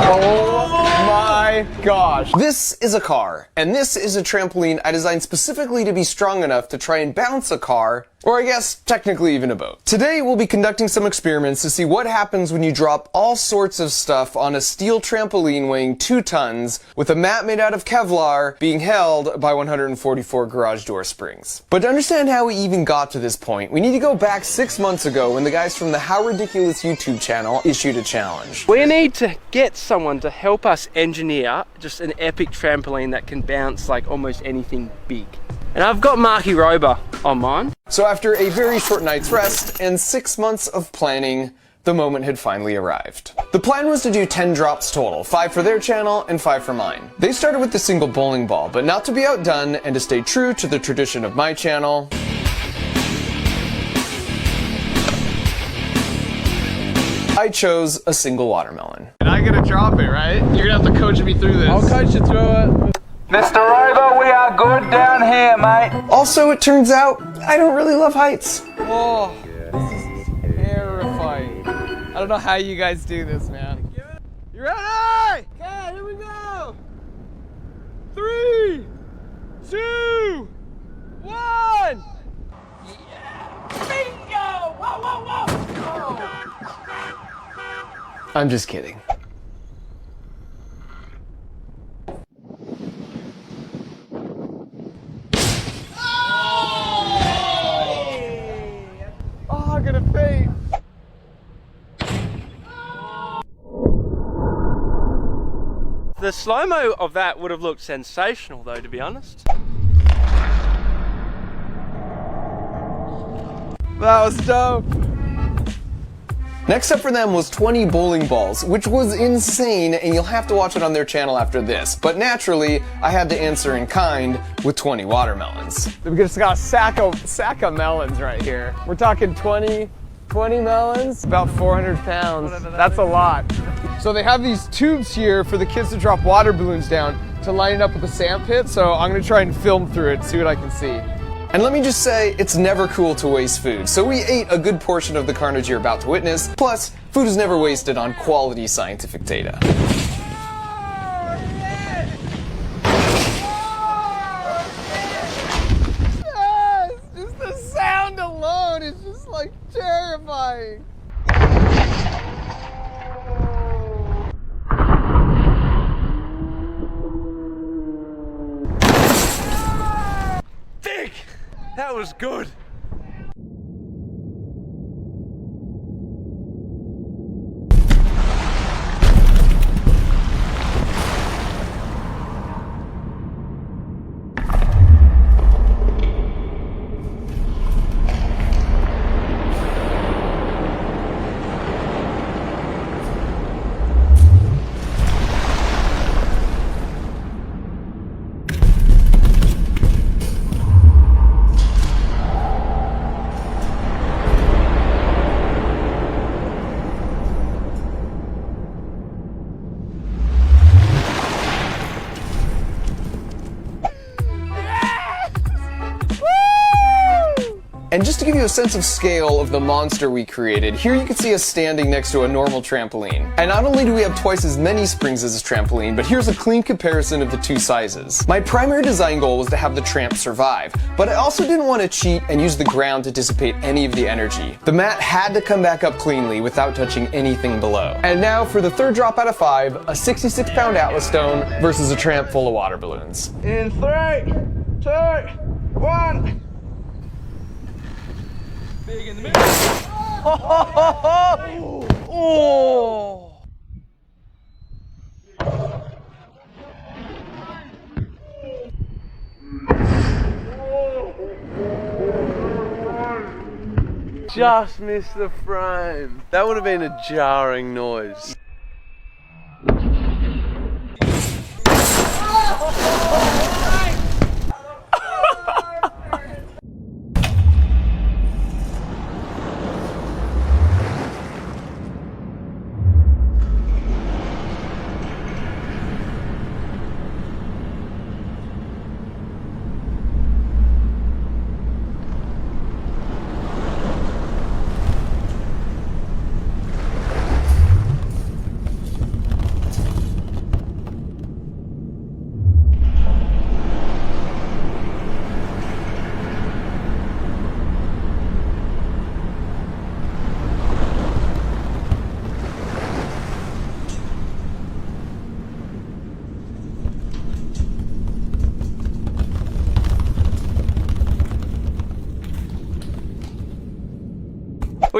Oh my gosh. This is a car, and this is a trampoline I designed specifically to be strong enough to try and bounce a car, or I guess technically even a boat. Today we'll be conducting some experiments to see what happens when you drop all sorts of stuff on a steel trampoline weighing 2 tons with a mat made out of Kevlar being held by 144 garage door springs. But to understand how we even got to this point, we need to go back 6 months ago when the guys from the How Ridiculous YouTube channel issued a challenge. We need to get someone to help us engineer just an epic trampoline that can bounce like almost anything big. And I've got Marky Rober on mine. So after a very short night's rest and 6 months of planning, the moment had finally arrived. The plan was to do 10 drops total, 5 for their channel and 5 for mine. They started with the single bowling ball, but not to be outdone and to stay true to the tradition of my channel, I chose a single watermelon. And I gotta drop it, right? You're gonna have to coach me through this. I'll coach you through it. Mr. Rover, we are good down here, mate. Also, it turns out, I don't really love heights. Oh, this is terrifying. I don't know how you guys do this, man. You ready? Okay, here we go. 3, 2, 1. Yeah. Bingo! Whoa, whoa, whoa! Oh. I'm just kidding. Oh, I'm gonna faint. The slow-mo of that would have looked sensational though, to be honest. That was dope. Next up for them was 20 bowling balls, which was insane, and you'll have to watch it on their channel after this. But naturally, I had to answer in kind with 20 watermelons. We just got a sack of melons right here. We're talking 20 melons, about 400 pounds. That's a lot. So they have these tubes here for the kids to drop water balloons down to line it up with the sand pit. So I'm gonna try and film through it, see what I can see. And let me just say, it's never cool to waste food, so we ate a good portion of the carnage you're about to witness. Plus, food is never wasted on quality scientific data. Yes, just the sound alone is just like terrifying. That was good. And just to give you a sense of scale of the monster we created, here you can see us standing next to a normal trampoline. And not only do we have twice as many springs as a trampoline, but here's a clean comparison of the two sizes. My primary design goal was to have the tramp survive, but I also didn't want to cheat and use the ground to dissipate any of the energy. The mat had to come back up cleanly without touching anything below. And now for the third drop out of 5, a 66-pound Atlas stone versus a tramp full of water balloons. In 3, 2, 1. Big in the middle. Oh! Just missed the frame. That would have been a jarring noise.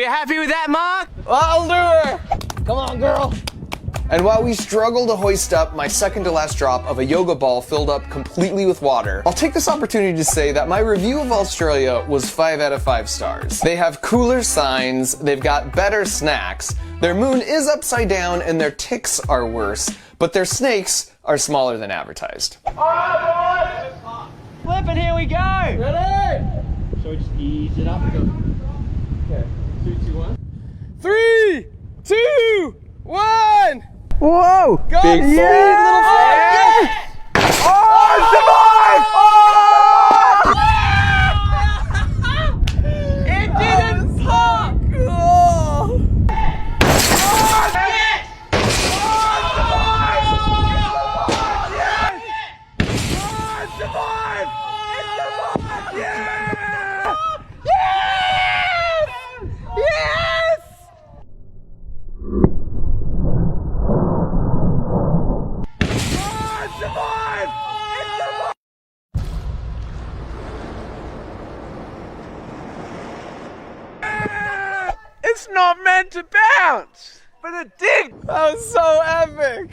you happy with that, Mark? I'll do her. Come on, girl. And while we struggle to hoist up my second to last drop of a yoga ball filled up completely with water, I'll take this opportunity to say that my review of Australia was 5 out of 5 stars. They have cooler signs, they've got better snacks, their moon is upside down and their ticks are worse, but their snakes are smaller than advertised. Flipping, here we go. Ready? So we just ease it up. Okay. 3, 2, 1. 3, 2, 1. Whoa! Go! Big Little fall. flag. It didn't pop! It's not meant to bounce, but it did. That was so epic.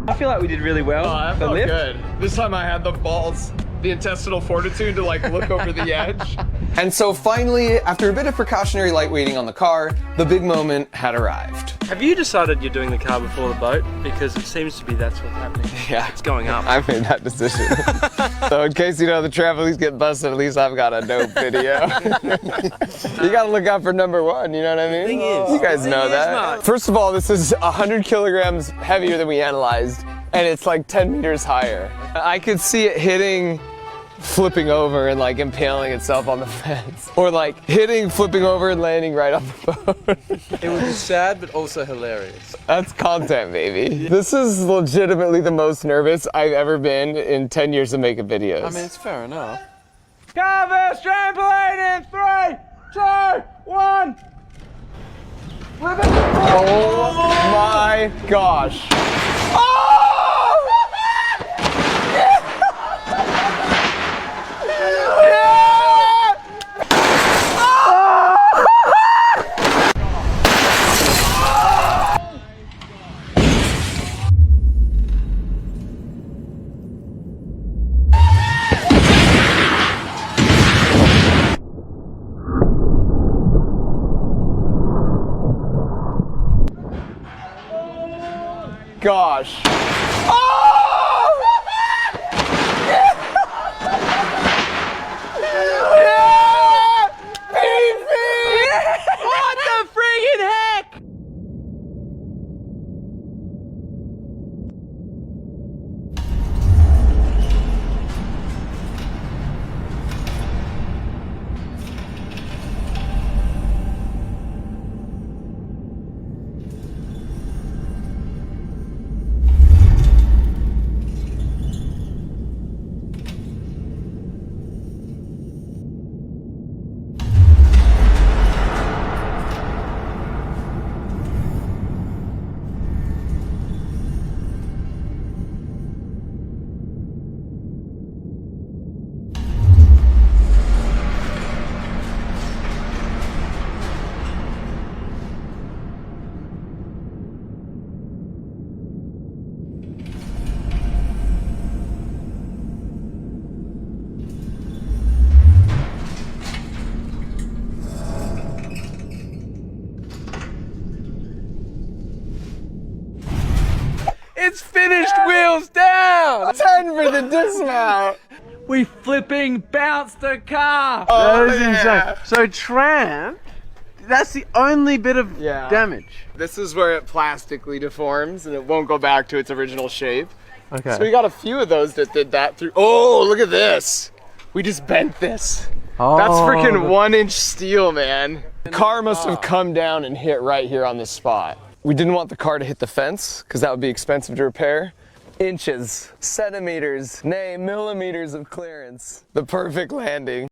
I feel like we did really well. Oh, that the felt lift. good. This time I had the balls, the intestinal fortitude to like look over the edge. And so finally, after a bit of precautionary lightweighting on the car, the big moment had arrived. Have you decided you're doing the car before the boat? Because it seems to be that's what's happening. Yeah. It's going up. I made that decision. So in case you know the trampolines get busted, at least I've got a dope video. You gotta look out for number 1, you know what I mean? Thing is- you guys know thing is, that. Mark. First of all, this is 100 kilograms heavier than we analyzed, and it's like 10 meters higher. I could see it hitting, flipping over and like impaling itself on the fence. Or like hitting, flipping over and landing right on the boat. It would be sad, but also hilarious. That's content, baby. This is legitimately the most nervous I've ever been in 10 years of making videos. I mean, it's fair enough. Canvas trampoline in 3, 2, 1. Oh my gosh. Gosh. What the friggin' heck? It's finished, wheels down. 10 for the dismount. We flipping bounced the car. Oh, That is yeah. insane. So Tramp That's the only bit of Yeah. damage. This is where it plastically deforms and it won't go back to its original shape. Okay. So we got a few of those that did that through. Oh, look at this. We just bent this. That's freaking 1-inch steel, man. The car must have come down and hit right here on this spot. We didn't want the car to hit the fence because that would be expensive to repair. Inches, centimeters, nay, millimeters of clearance. The perfect landing.